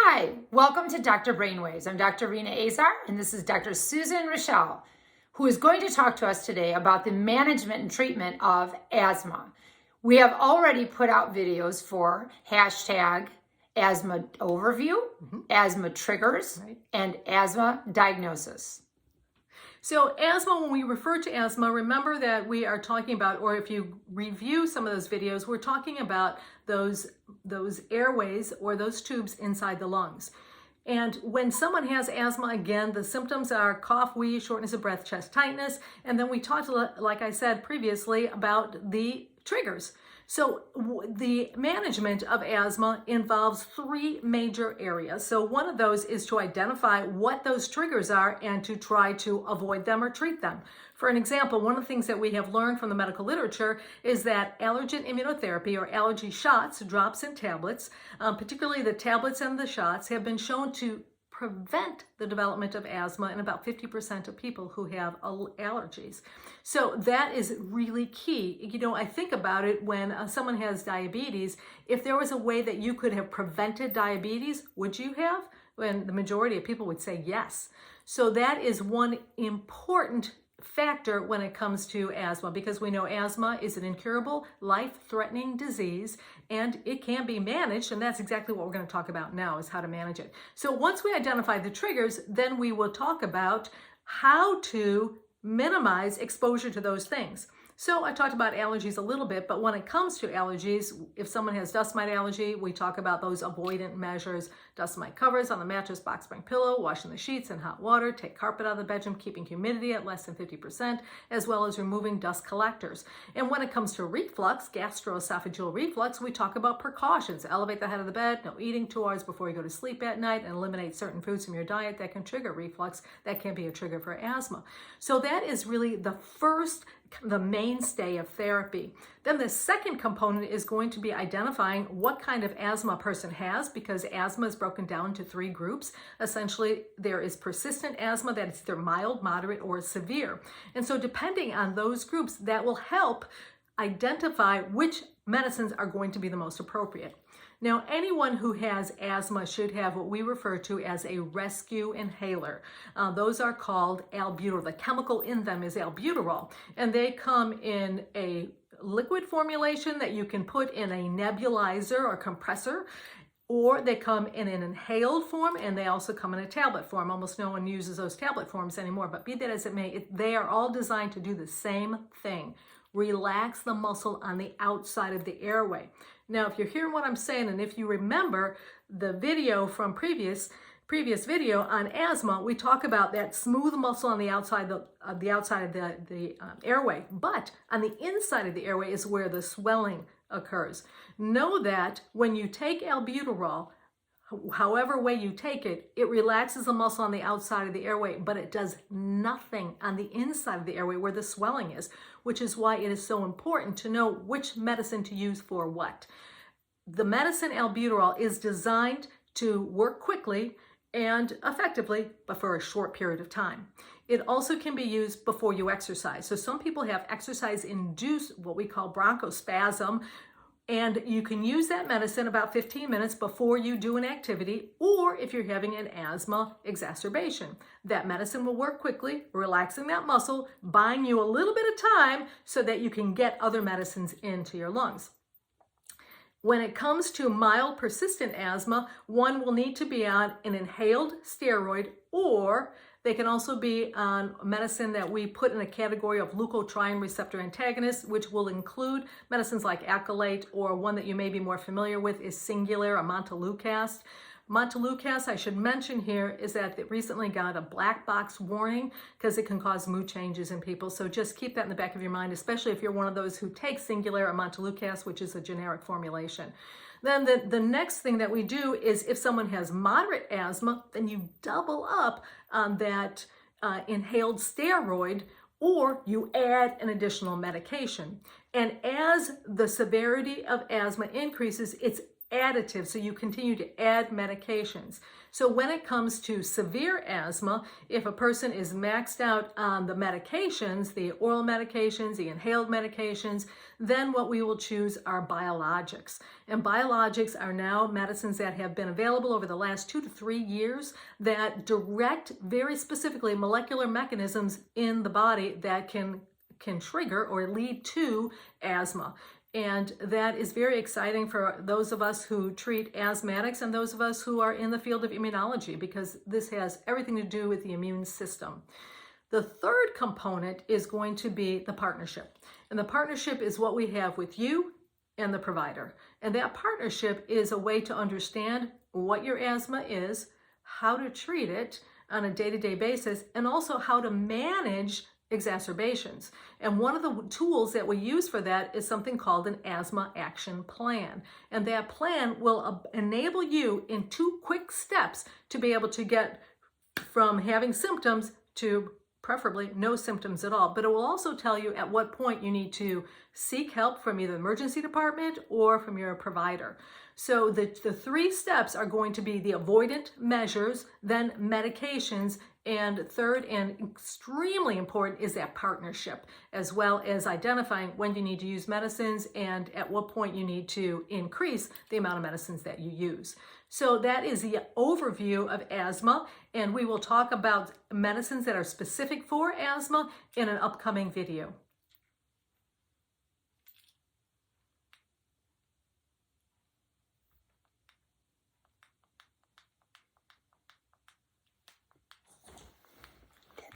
Hi, welcome to Dr. Brainwaves. I'm Dr. Rena Azar, and this is Dr. Susan Raschal, who is going to talk to us today about the management and treatment of asthma. We have already put out videos for hashtag asthma overview, asthma triggers, and asthma diagnosis. So asthma, when we refer to asthma, remember that we are talking about, or if you review some of those videos, we're talking about those airways or those tubes inside the lungs. And when someone has asthma, again, the symptoms are cough, wheeze, shortness of breath, chest tightness. And then we talked, like I said previously, about the triggers. So the management of asthma involves three major areas. So one of those is to identify what those triggers are and to try to avoid them or treat them. For an example, one of the things that we have learned from the medical literature is that allergen immunotherapy or allergy shots, drops and tablets, particularly the tablets and the shots, have been shown to prevent the development of asthma in about 50% of people who have allergies. So that is really key. You know, I think about it when someone has diabetes. If there was a way that you could have prevented diabetes, would you have? And the majority of people would say yes. So that is one important factor when it comes to asthma, because we know asthma is an incurable, life-threatening disease, and it can be managed, and that's exactly what we're going to talk about now, is how to manage it. So once we identify the triggers, then we will talk about how to minimize exposure to those things. So I talked about allergies a little bit, but when it comes to allergies, if someone has dust mite allergy, we talk about those avoidant measures: dust mite covers on the mattress, box spring pillow, washing the sheets in hot water, take carpet out of the bedroom, keeping humidity at less than 50%, as well as removing dust collectors. And when it comes to reflux, gastroesophageal reflux, we talk about precautions: elevate the head of the bed, no eating 2 hours before you go to sleep at night, and eliminate certain foods from your diet that can trigger reflux. That can be a trigger for asthma. So that is really the mainstay of therapy. Then the second component is going to be identifying what kind of asthma a person has, because asthma is broken down into three groups. Essentially, there is persistent asthma that is either mild, moderate, or severe. And so depending on those groups, that will help identify which medicines are going to be the most appropriate. Now, anyone who has asthma should have what we refer to as a rescue inhaler. Those are called albuterol. The chemical in them is albuterol, and they come in a liquid formulation that you can put in a nebulizer or compressor, or they come in an inhaled form, and they also come in a tablet form. Almost no one uses those tablet forms anymore, but be that as it may, they are all designed to do the same thing: relax the muscle on the outside of the airway. Now, if you're hearing what I'm saying, and if you remember the video from previous video on asthma, we talk about that smooth muscle on the outside of the airway, but on the inside of the airway is where the swelling occurs. Know that when you take albuterol, however way you take it, it relaxes the muscle on the outside of the airway, but it does nothing on the inside of the airway where the swelling is, which is why it is so important to know which medicine to use for what. The medicine albuterol is designed to work quickly and effectively, but for a short period of time. It also can be used before you exercise. So some people have exercise-induced, what we call bronchospasm, and you can use that medicine about 15 minutes before you do an activity, or if you're having an asthma exacerbation. That medicine will work quickly, relaxing that muscle, buying you a little bit of time so that you can get other medicines into your lungs. When it comes to mild persistent asthma, one will need to be on an inhaled steroid, or they can also be on medicine that we put in a category of leukotriene receptor antagonists, which will include medicines like Accolate, or one that you may be more familiar with is Singulair or Montelukast. Montelukast, I should mention here, is that it recently got a black box warning because it can cause mood changes in people. So just keep that in the back of your mind, especially if you're one of those who takes Singulair or Montelukast, which is a generic formulation. Then the next thing that we do is, if someone has moderate asthma, then you double up on that inhaled steroid, or you add an additional medication. And as the severity of asthma increases, it's additive, so you continue to add medications. So when it comes to severe asthma, if a person is maxed out on the medications, the oral medications, the inhaled medications, then what we will choose are biologics. And biologics are now medicines that have been available over the last 2 to 3 years that direct very specifically molecular mechanisms in the body that can trigger or lead to asthma. And that is very exciting for those of us who treat asthmatics and those of us who are in the field of immunology, because this has everything to do with the immune system. The third component is going to be the partnership. And the partnership is what we have with you and the provider. And that partnership is a way to understand what your asthma is, how to treat it on a day-to-day basis, and also how to manage exacerbations. And one of the tools that we use for that is something called an asthma action plan. And that plan will enable you in 2 quick steps to be able to get from having symptoms to preferably no symptoms at all. But it will also tell you at what point you need to seek help from either the emergency department or from your provider. So the 3 steps are going to be the avoidant measures, then medications, and third and extremely important is that partnership, as well as identifying when you need to use medicines and at what point you need to increase the amount of medicines that you use. So that is the overview of asthma, and we will talk about medicines that are specific for asthma in an upcoming video.